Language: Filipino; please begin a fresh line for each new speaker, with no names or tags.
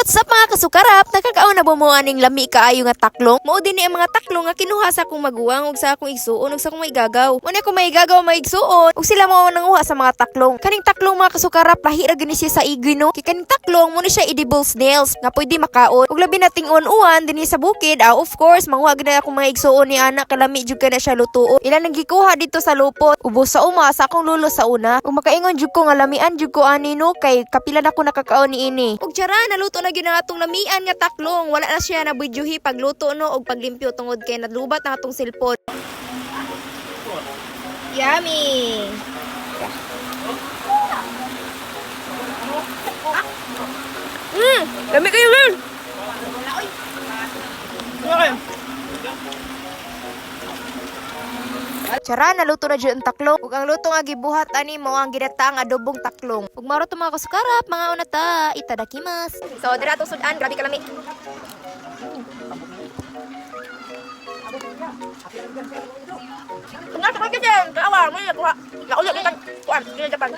What's up mga kasukarap? Nakakaon na bumuan ning lami kaayo nga taklong. Mao din ni ang mga taklong nga kinuha sa akong maguwang ug sa akong igsuon ug sa akong maigagaw. Muna ko maigagaw maigsuon ug sila mo nanguha sa mga taklong. Kaning taklong mga kasukarap lahi ra gani siya sa igino. Kay kaning taklong mo ni siya edible snails nga pwede makaon. Ug labi na ting-on-uwan dinhi sa bukid. Of course manguha gid akong mga igsuon ni ana kalami jud kana siya lutuo. Ila nang gikuha dito sa lupot. Ubos sa uma sa akong lulo sa una. Ug makaingon jud ko nga lamian jud ko ani no kay kapila na ko nakakaon ni ini. Ug tiyara naluto na gyud na atong lamian nga taklong. Wala na siya na bidyuhi pagluto no og paglimpyo tungod kay nadlubat na atong cellphone. Yummy. Dami kayo man. Tiyara, naluto na dyan ang taklong. Ug ang luto nga gibuhat ani mo ang ginata ang adobong taklong. Ug maro to mga kasukarap, mga unata, itadakimasu. So, dira to sudan, grabe kalami. Nga, sakay ka dyan. Kaawa, may nakuha. Naulit ka kuhan, hindi na Japan.